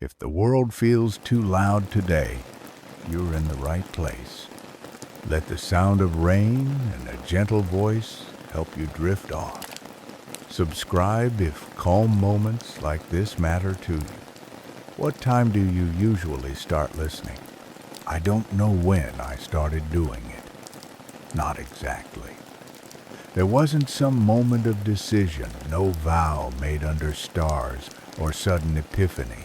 If the world feels too loud today, you're in the right place. Let the sound of rain and a gentle voice help you drift off. Subscribe if calm moments like this matter to you. What time do you usually start listening? I don't know when I started doing it. Not exactly. There wasn't some moment of decision, no vow made under stars or sudden epiphany.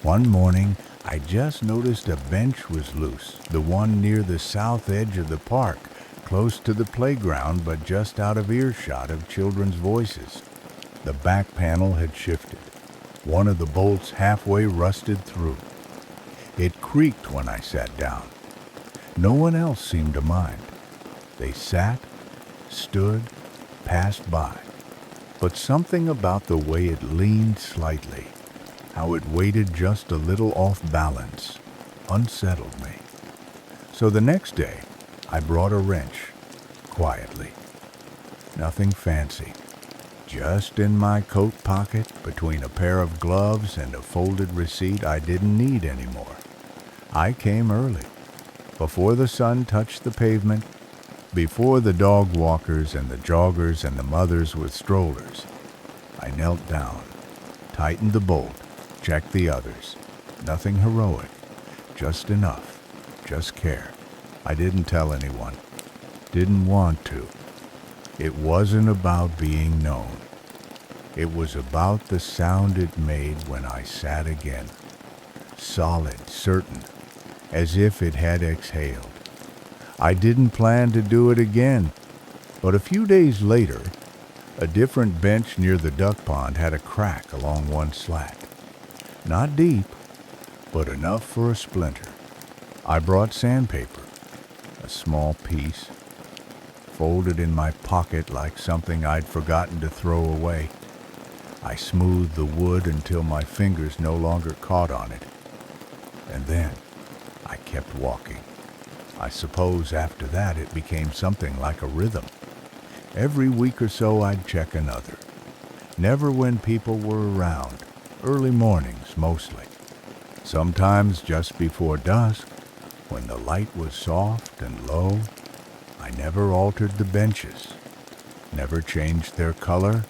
One morning, I just noticed a bench was loose, the one near the south edge of the park, close to the playground but just out of earshot of children's voices. The back panel had shifted. One of the bolts halfway rusted through. It creaked when I sat down. No one else seemed to mind. They sat, stood, passed by. But something about the way it leaned slightly, how it weighted just a little off balance, unsettled me. So the next day, I brought a wrench, quietly. Nothing fancy. Just in my coat pocket, between a pair of gloves and a folded receipt I didn't need anymore. I came early, before the sun touched the pavement, before the dog walkers and the joggers and the mothers with strollers. I knelt down, tightened the bolt, checked the others. Nothing heroic, just enough, just care. I didn't tell anyone, didn't want to. It wasn't about being known. It was about the sound it made when I sat again. Solid, certain, as if it had exhaled. I didn't plan to do it again, but a few days later, a different bench near the duck pond had a crack along one slat. Not deep, but enough for a splinter. I brought sandpaper, a small piece, folded in my pocket like something I'd forgotten to throw away. I smoothed the wood until my fingers no longer caught on it. And then I kept walking. I suppose after that it became something like a rhythm. Every week or so I'd check another. Never when people were around, early mornings mostly. Sometimes just before dusk, when the light was soft and low. I never altered the benches, never changed their color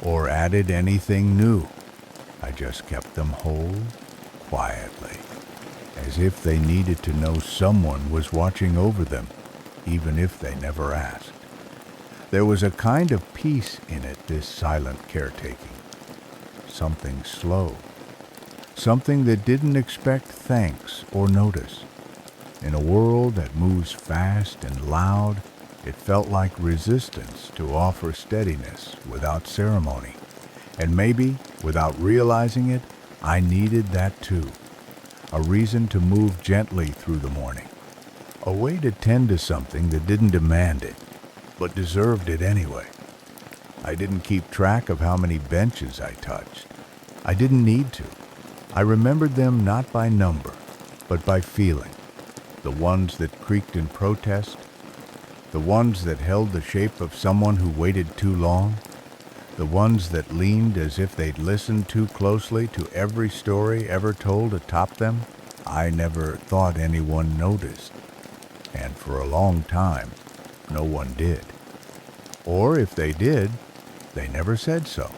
or added anything new. I just kept them whole, quietly, as if they needed to know someone was watching over them, even if they never asked. There was a kind of peace in it, this silent caretaking. Something slow. Something that didn't expect thanks or notice. In a world that moves fast and loud, it felt like resistance to offer steadiness without ceremony. And maybe, without realizing it, I needed that too. A reason to move gently through the morning. A way to tend to something that didn't demand it, but deserved it anyway. I didn't keep track of how many benches I touched. I didn't need to. I remembered them not by number, but by feeling. The ones that creaked in protest, the ones that held the shape of someone who waited too long, the ones that leaned as if they'd listened too closely to every story ever told atop them. I never thought anyone noticed, and for a long time, no one did. Or if they did, they never said so,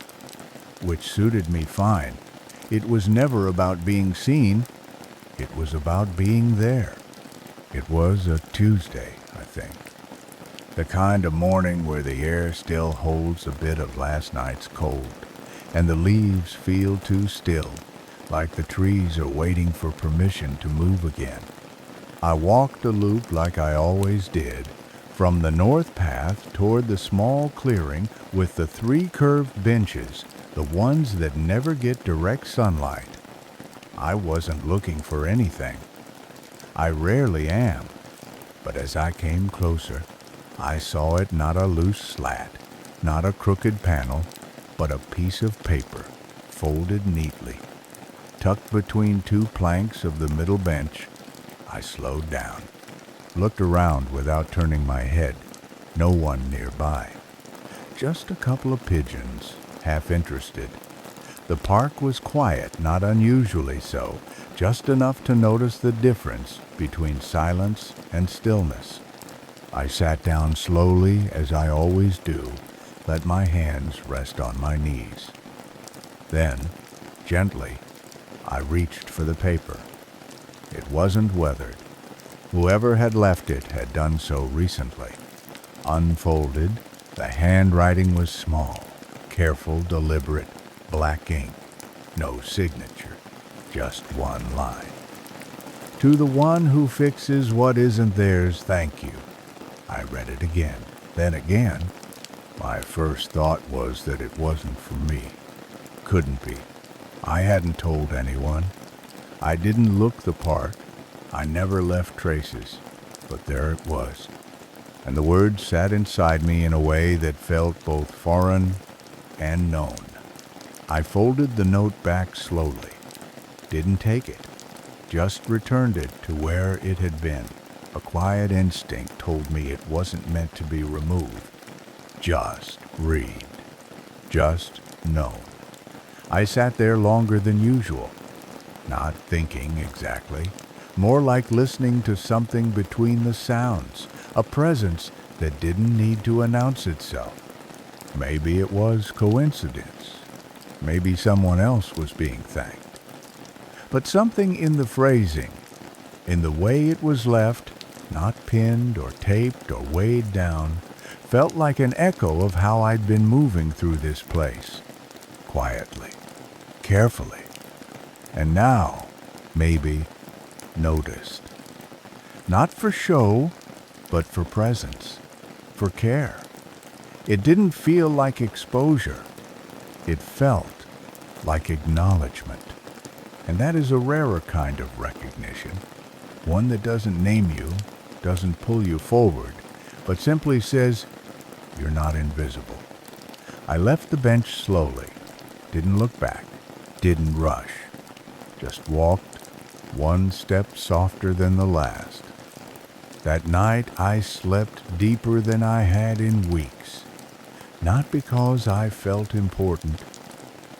which suited me fine. It was never about being seen, it was about being there. It was a Tuesday, I think. The kind of morning where the air still holds a bit of last night's cold, and the leaves feel too still, like the trees are waiting for permission to move again. I walked a loop like I always did, from the north path toward the small clearing with the 3 curved benches, the ones that never get direct sunlight. I wasn't looking for anything. I rarely am, but as I came closer, I saw it not a loose slat, not a crooked panel, but a piece of paper, folded neatly. Tucked between 2 planks of the middle bench, I slowed down, looked around without turning my head. No one nearby. Just a couple of pigeons, half interested. The park was quiet, not unusually so, just enough to notice the difference between silence and stillness. I sat down slowly, as I always do, let my hands rest on my knees. Then, gently, I reached for the paper. It wasn't weathered. Whoever had left it had done so recently. Unfolded, the handwriting was small, careful, deliberate, black ink, no signature, just one line. To the one who fixes what isn't theirs, thank you. I read it again, then again. My first thought was that it wasn't for me. Couldn't be. I hadn't told anyone. I didn't look the part. I never left traces. But there it was. And the words sat inside me in a way that felt both foreign and known. I folded the note back slowly. Didn't take it. Just returned it to where it had been. A quiet instinct told me it wasn't meant to be removed. Just read. Just know. I sat there longer than usual. Not thinking exactly. More like listening to something between the sounds. A presence that didn't need to announce itself. Maybe it was coincidence. Maybe someone else was being thanked. But something in the phrasing, in the way it was left, not pinned or taped or weighed down, felt like an echo of how I'd been moving through this place. Quietly, carefully, and now, maybe, noticed. Not for show, but for presence, for care. It didn't feel like exposure. It felt like acknowledgement. And that is a rarer kind of recognition, one that doesn't name you, doesn't pull you forward, but simply says, you're not invisible. I left the bench slowly, didn't look back, didn't rush, just walked one step softer than the last. That night I slept deeper than I had in weeks, not because I felt important,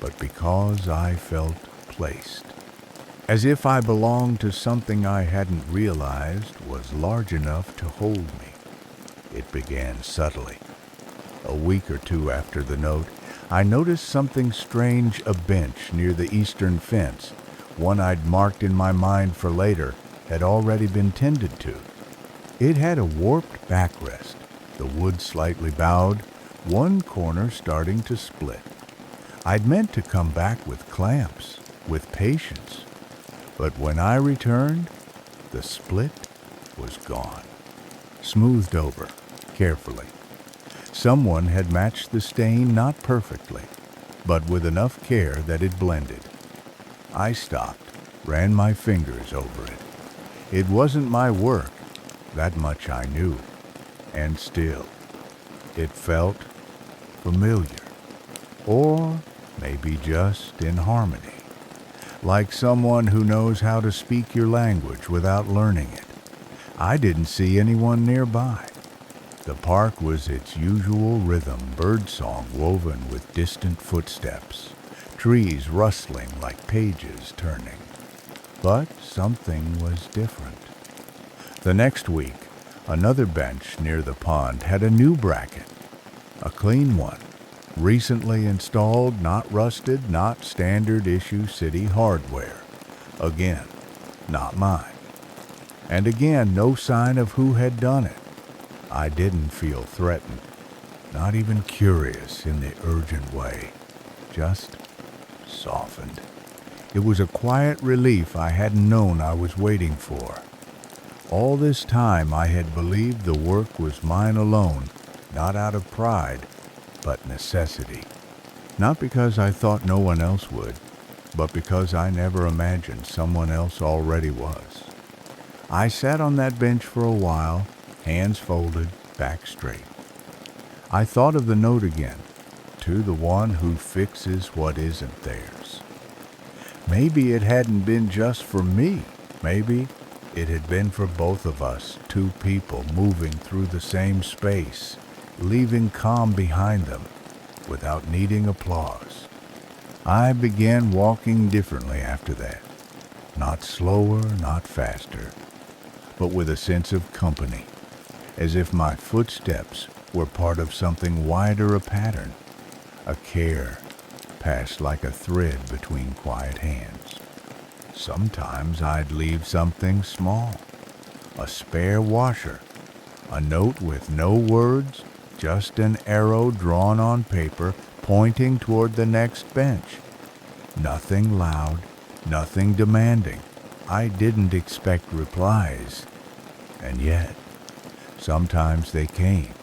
but because I felt placed. As if I belonged to something I hadn't realized was large enough to hold me. It began subtly. A week or two after the note, I noticed something strange. A bench near the eastern fence, one I'd marked in my mind for later, had already been tended to. It had a warped backrest, the wood slightly bowed, one corner starting to split. I'd meant to come back with clamps, with patience. But when I returned, the split was gone. Smoothed over, carefully. Someone had matched the stain not perfectly, but with enough care that it blended. I stopped, ran my fingers over it. It wasn't my work, that much I knew. And still, it felt familiar. Or maybe just in harmony. Like someone who knows how to speak your language without learning it. I didn't see anyone nearby. The park was its usual rhythm, birdsong woven with distant footsteps, trees rustling like pages turning. But something was different. The next week, another bench near the pond had a new bracket, a clean one, recently installed, not rusted, not standard issue city hardware. Again, not mine. And again, no sign of who had done it. I didn't feel threatened, not even curious in the urgent way, just softened. It was a quiet relief I hadn't known I was waiting for. All this time I had believed the work was mine alone, not out of pride, but necessity. Not because I thought no one else would, but because I never imagined someone else already was. I sat on that bench for a while, hands folded, back straight. I thought of the note again, to the one who fixes what isn't theirs. Maybe it hadn't been just for me. Maybe it had been for both of us, two people moving through the same space, leaving calm behind them without needing applause. I began walking differently after that. Not slower, not faster, but with a sense of company, as if my footsteps were part of something wider, a pattern, a care passed like a thread between quiet hands. Sometimes I'd leave something small, a spare washer, a note with no words, just an arrow drawn on paper pointing toward the next bench. Nothing loud, nothing demanding. I didn't expect replies. And yet, sometimes they came.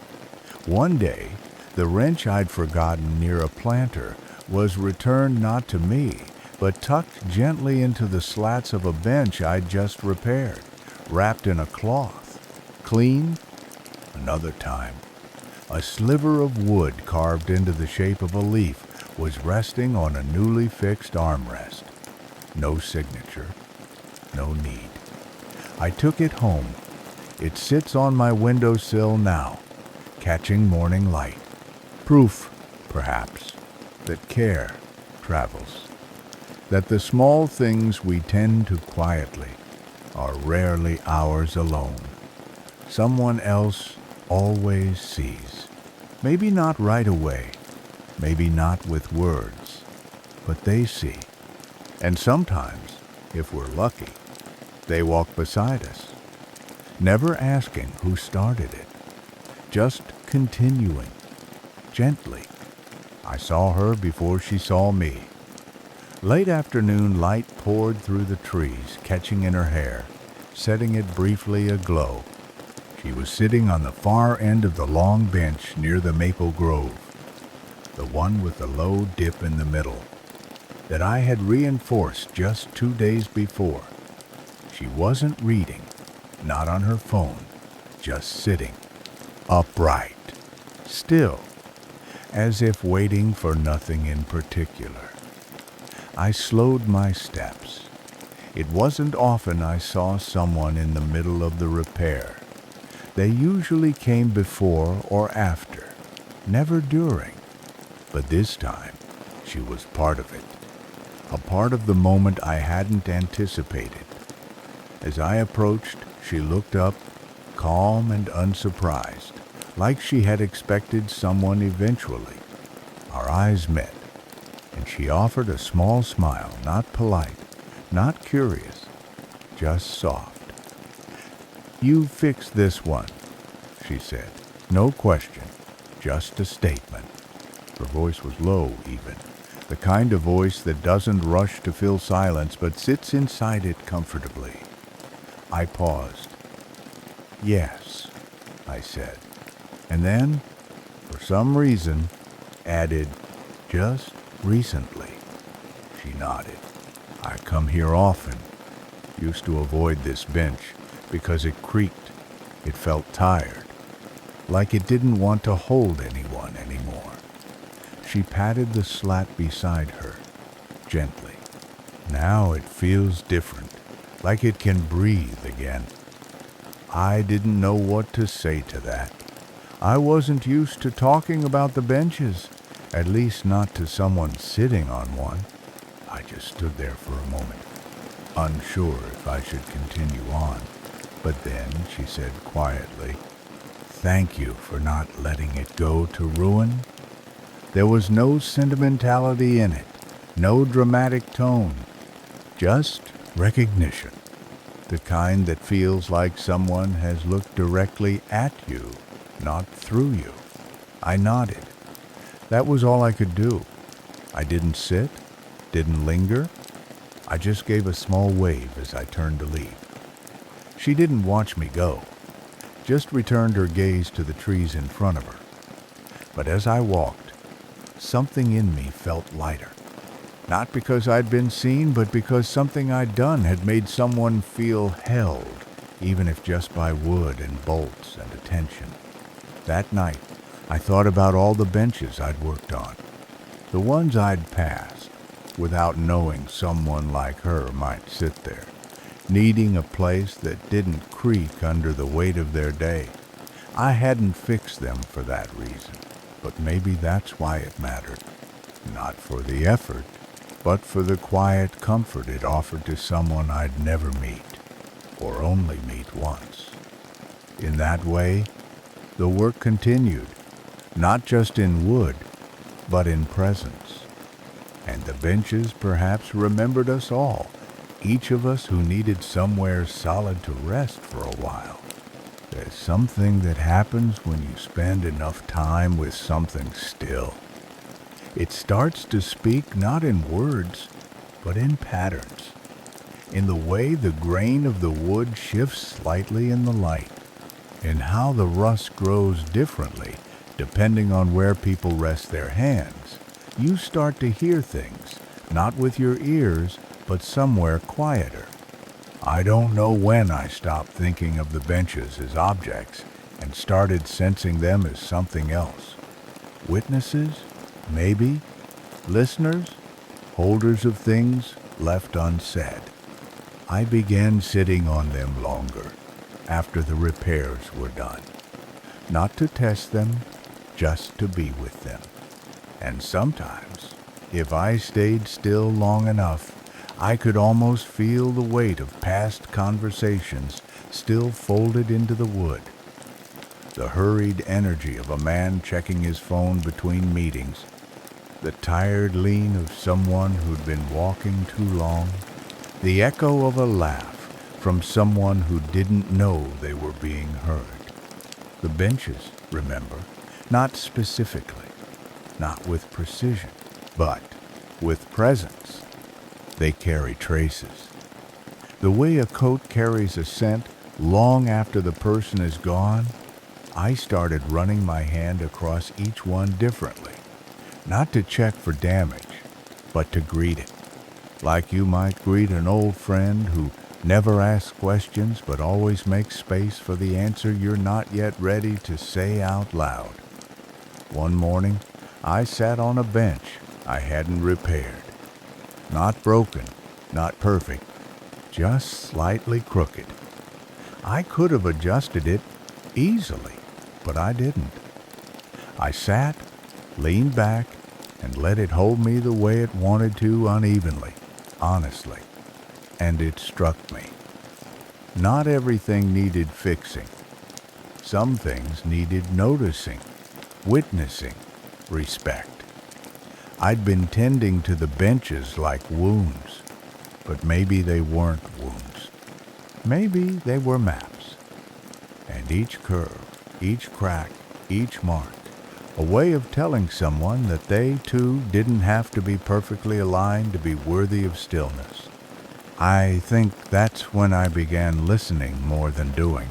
One day, the wrench I'd forgotten near a planter was returned not to me, but tucked gently into the slats of a bench I'd just repaired, wrapped in a cloth. Clean. Another time, a sliver of wood carved into the shape of a leaf was resting on a newly fixed armrest. No signature, no need. I took it home. It sits on my windowsill now, catching morning light. Proof, perhaps, that care travels. That the small things we tend to quietly are rarely ours alone. Someone else always sees. Maybe not right away, maybe not with words, but they see. And sometimes, if we're lucky, they walk beside us, never asking who started it, just continuing, gently. I saw her before she saw me. Late afternoon light poured through the trees, catching in her hair, setting it briefly aglow. She was sitting on the far end of the long bench near the maple grove, the one with the low dip in the middle, that I had reinforced just 2 days before. She wasn't reading, not on her phone, just sitting, upright, still, as if waiting for nothing in particular. I slowed my steps. It wasn't often I saw someone in the middle of the repair. They usually came before or after, never during. But this time, she was part of it, a part of the moment I hadn't anticipated. As I approached, she looked up, calm and unsurprised, like she had expected someone eventually. Our eyes met, and she offered a small smile, not polite, not curious, just soft. "You fixed this one," she said. No question, just a statement. Her voice was low, even, the kind of voice that doesn't rush to fill silence but sits inside it comfortably. I paused. "Yes," I said, and then, for some reason, added, "just recently." She nodded. "I come here often. Used to avoid this bench because it creaked. It felt tired, like it didn't want to hold anyone anymore." She patted the slat beside her, gently. "Now it feels different, like it can breathe again." I didn't know what to say to that. I wasn't used to talking about the benches, at least not to someone sitting on one. I just stood there for a moment, unsure if I should continue on. But then she said quietly, "Thank you for not letting it go to ruin." There was no sentimentality in it, no dramatic tone, just recognition, the kind that feels like someone has looked directly at you, not through you. I nodded. That was all I could do. I didn't sit, didn't linger. I just gave a small wave as I turned to leave. She didn't watch me go, just returned her gaze to the trees in front of her. But as I walked, something in me felt lighter. Not because I'd been seen, but because something I'd done had made someone feel held, even if just by wood and bolts and attention. That night, I thought about all the benches I'd worked on, the ones I'd passed, without knowing someone like her might sit there, needing a place that didn't creak under the weight of their day. I hadn't fixed them for that reason, but maybe that's why it mattered. Not for the effort, but for the quiet comfort it offered to someone I'd never meet, or only meet once. In that way, the work continued, not just in wood, but in presence. And the benches perhaps remembered us all, each of us who needed somewhere solid to rest for a while. There's something that happens when you spend enough time with something still. It starts to speak not in words, but in patterns, in the way the grain of the wood shifts slightly in the light, in how the rust grows differently depending on where people rest their hands. You start to hear things, not with your ears, but somewhere quieter. I don't know when I stopped thinking of the benches as objects and started sensing them as something else. Witnesses, maybe, listeners, holders of things left unsaid. I began sitting on them longer after the repairs were done, not to test them, just to be with them. And sometimes, if I stayed still long enough, I could almost feel the weight of past conversations still folded into the wood. The hurried energy of a man checking his phone between meetings, the tired lean of someone who'd been walking too long, the echo of a laugh from someone who didn't know they were being heard. The benches, remember, not specifically, not with precision, but with presence. They carry traces. The way a coat carries a scent long after the person is gone, I started running my hand across each one differently, not to check for damage, but to greet it, like you might greet an old friend who never asks questions but always makes space for the answer you're not yet ready to say out loud. One morning, I sat on a bench I hadn't repaired. Not broken, not perfect, just slightly crooked. I could have adjusted it easily, but I didn't. I sat, leaned back, and let it hold me the way it wanted to unevenly, honestly. And it struck me. Not everything needed fixing. Some things needed noticing, witnessing, respect. I'd been tending to the benches like wounds, but maybe they weren't wounds. Maybe they were maps. And each curve, each crack, each mark, a way of telling someone that they, too, didn't have to be perfectly aligned to be worthy of stillness. I think that's when I began listening more than doing.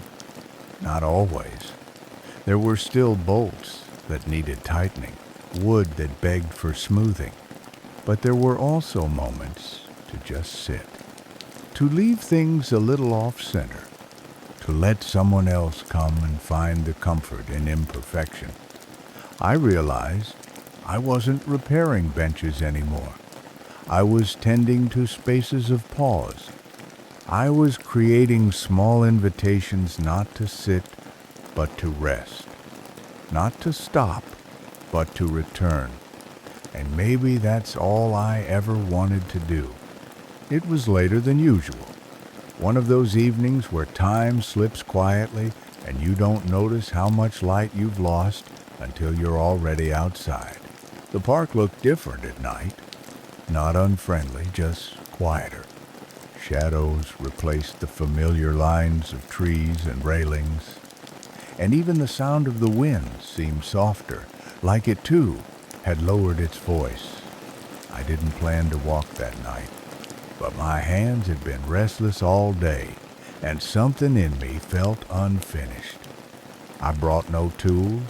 Not always. There were still bolts that needed tightening, wood that begged for smoothing. But there were also moments to just sit, to leave things a little off-center, to let someone else come and find the comfort in imperfection. I realized I wasn't repairing benches anymore. I was tending to spaces of pause. I was creating small invitations not to sit, but to rest. Not to stop, but to return. And maybe that's all I ever wanted to do. It was later than usual. One of those evenings where time slips quietly and you don't notice how much light you've lost until you're already outside. The park looked different at night. Not unfriendly, just quieter. Shadows replaced the familiar lines of trees and railings. And even the sound of the wind seemed softer, like it too had lowered its voice. I didn't plan to walk that night, but my hands had been restless all day, and something in me felt unfinished. I brought no tools,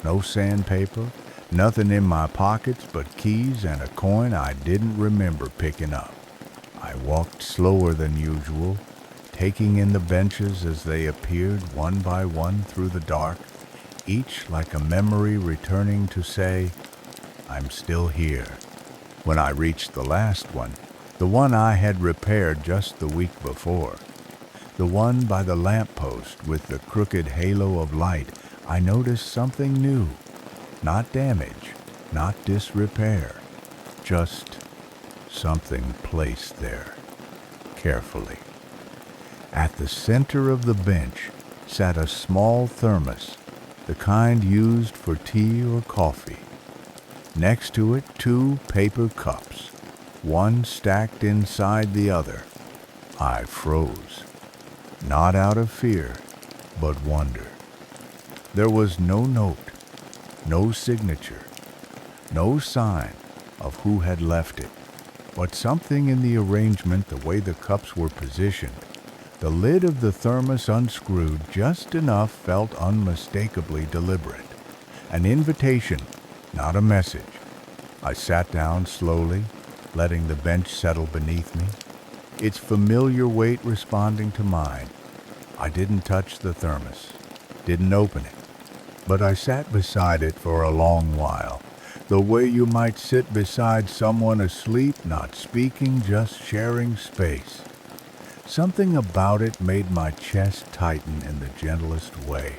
no sandpaper, nothing in my pockets but keys and a coin I didn't remember picking up. I walked slower than usual, taking in the benches as they appeared one by one through the dark, each like a memory returning to say, I'm still here. When I reached the last one, the one I had repaired just the week before, the one by the lamppost with the crooked halo of light, I noticed something new. Not damage, not disrepair, just something placed there, carefully. At the center of the bench sat a small thermos, the kind used for tea or coffee. Next to it, 2 paper cups, one stacked inside the other. I froze, not out of fear, but wonder. There was no note, no signature, no sign of who had left it, but something in the arrangement, the way the cups were positioned, the lid of the thermos unscrewed just enough, felt unmistakably deliberate. An invitation, not a message. I sat down slowly, letting the bench settle beneath me, its familiar weight responding to mine. I didn't touch the thermos, didn't open it, but I sat beside it for a long while, the way you might sit beside someone asleep, not speaking, just sharing space. Something about it made my chest tighten in the gentlest way.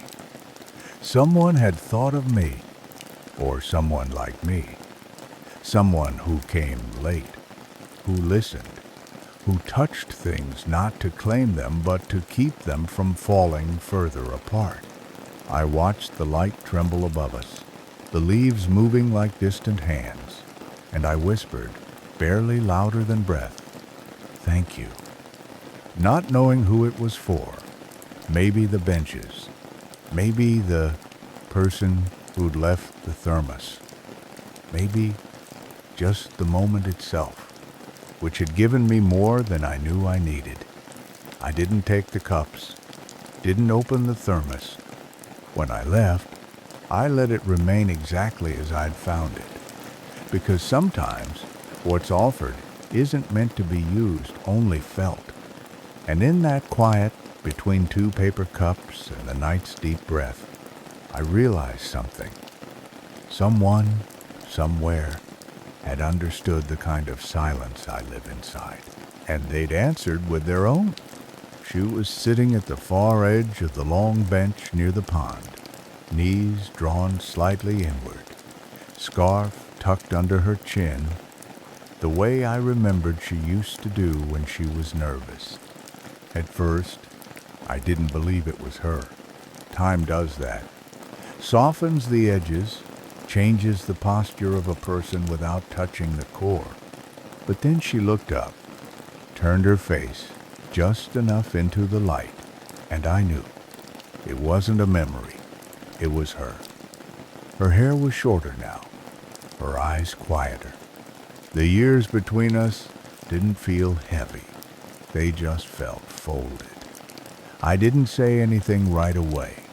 Someone had thought of me, or someone like me. Someone who came late, who listened, who touched things not to claim them but to keep them from falling further apart. I watched the light tremble above us, the leaves moving like distant hands, and I whispered, barely louder than breath, "Thank you." Not knowing who it was for. Maybe the benches. Maybe the person who'd left the thermos. Maybe just the moment itself, which had given me more than I knew I needed. I didn't take the cups, didn't open the thermos. When I left, I let it remain exactly as I'd found it. Because sometimes what's offered isn't meant to be used, only felt. And in that quiet between 2 paper cups and the night's deep breath, I realized something. Someone, somewhere, had understood the kind of silence I live inside, and they'd answered with their own. She was sitting at the far edge of the long bench near the pond, knees drawn slightly inward, scarf tucked under her chin, the way I remembered she used to do when she was nervous. At first, I didn't believe it was her. Time does that. Softens the edges, changes the posture of a person without touching the core. But then she looked up, turned her face just enough into the light, and I knew. It wasn't a memory. It was her. Her hair was shorter now, her eyes quieter. The years between us didn't feel heavy. They just felt folded. I didn't say anything right away.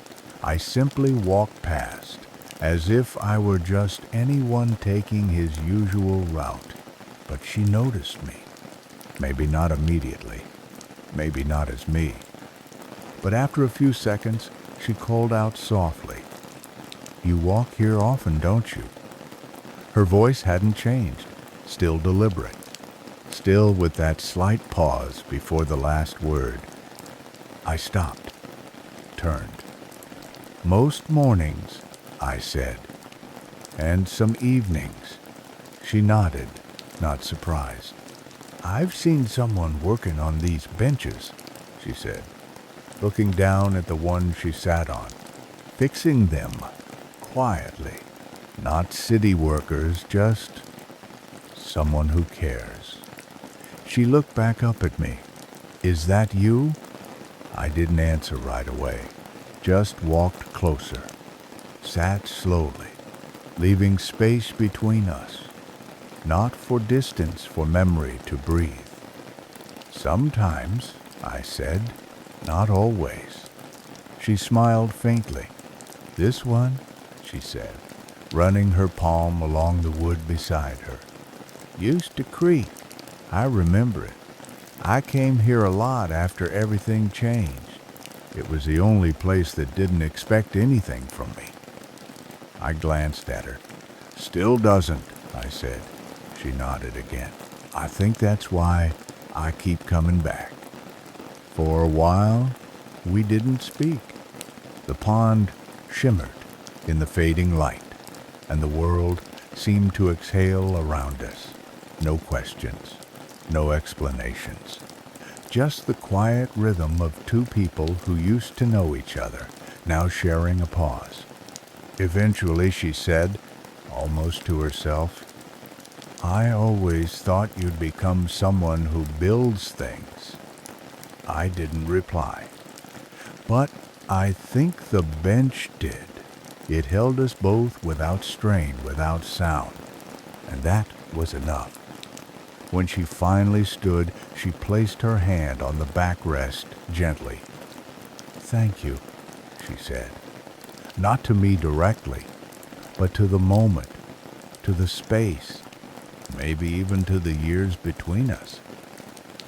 I simply walked past, as if I were just anyone taking his usual route. But she noticed me. Maybe not immediately. Maybe not as me. But after a few seconds, she called out softly, "You walk here often, don't you?" Her voice hadn't changed, still deliberate. Still with that slight pause before the last word. I stopped, turned. "Most mornings," I said, "and some evenings." She nodded, not surprised. "I've seen someone working on these benches," she said, looking down at the one she sat on, fixing them quietly. Not city workers, just someone who cares. She looked back up at me. "Is that you?" I didn't answer right away, just walked closer, sat slowly, leaving space between us, not for distance, for memory to breathe. "Sometimes," I said, "not always." She smiled faintly. "This one," she said, running her palm along the wood beside her, "used to creak. I remember it. I came here a lot after everything changed. It was the only place that didn't expect anything from me." I glanced at her. "Still doesn't," I said. She nodded again. "I think that's why I keep coming back." For a while, we didn't speak. The pond shimmered in the fading light, and the world seemed to exhale around us. No questions, no explanations. Just the quiet rhythm of two people who used to know each other, now sharing a pause. Eventually she said, almost to herself, "I always thought you'd become someone who builds things." I didn't reply. But I think the bench did. It held us both without strain, without sound. And that was enough. When she finally stood, she placed her hand on the backrest gently. "Thank you," she said. Not to me directly, but to the moment, to the space, maybe even to the years between us.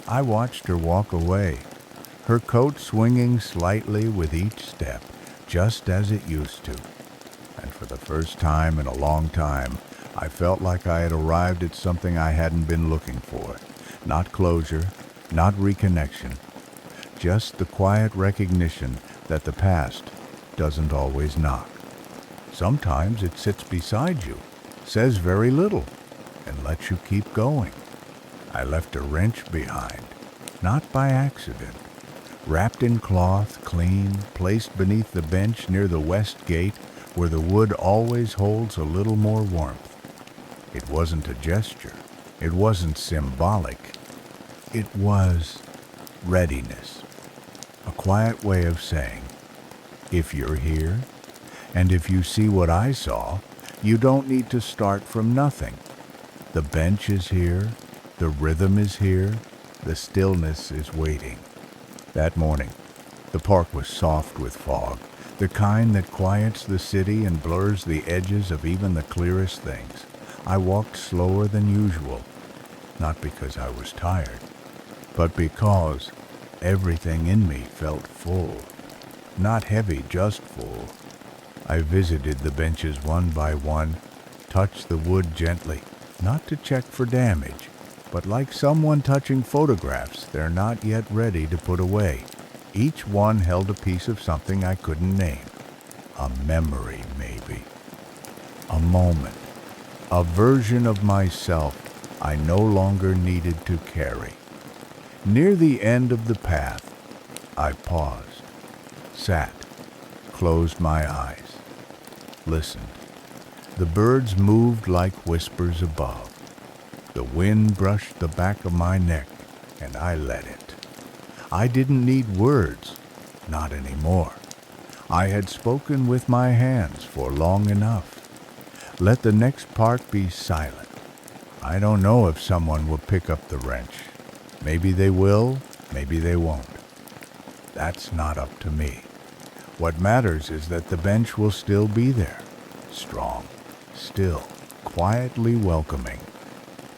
I watched her walk away, her coat swinging slightly with each step, just as it used to. And for the first time in a long time, I felt like I had arrived at something I hadn't been looking for. Not closure, not reconnection, just the quiet recognition that the past doesn't always knock. Sometimes it sits beside you, says very little, and lets you keep going. I left a wrench behind, not by accident. Wrapped in cloth, clean, placed beneath the bench near the west gate, where the wood always holds a little more warmth. It wasn't a gesture. It wasn't symbolic. It was readiness. A quiet way of saying, if you're here, and if you see what I saw, you don't need to start from nothing. The bench is here, the rhythm is here, the stillness is waiting. That morning, the park was soft with fog, the kind that quiets the city and blurs the edges of even the clearest things. I walked slower than usual, not because I was tired, but because everything in me felt full. Not heavy, just full. I visited the benches one by one, touched the wood gently, not to check for damage, but like someone touching photographs they're not yet ready to put away. Each one held a piece of something I couldn't name. A memory, maybe. A moment. A version of myself I no longer needed to carry. Near the end of the path, I paused, sat, closed my eyes, listened. The birds moved like whispers above. The wind brushed the back of my neck, and I let it. I didn't need words, not anymore. I had spoken with my hands for long enough. Let the next part be silent. I don't know if someone will pick up the wrench. Maybe they will, maybe they won't. That's not up to me. What matters is that the bench will still be there, strong, still, quietly welcoming,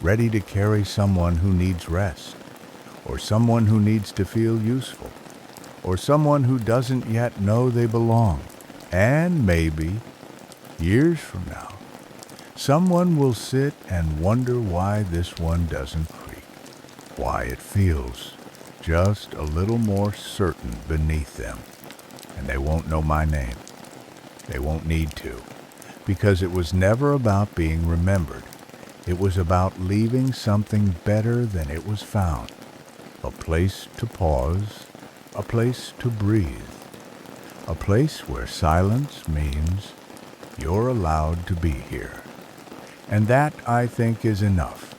ready to carry someone who needs rest, or someone who needs to feel useful, or someone who doesn't yet know they belong. And maybe, years from now, someone will sit and wonder why this one doesn't creak, why it feels just a little more certain beneath them. And they won't know my name. They won't need to, because it was never about being remembered. It was about leaving something better than it was found. A place to pause, a place to breathe, a place where silence means you're allowed to be here. And that, I think, is enough.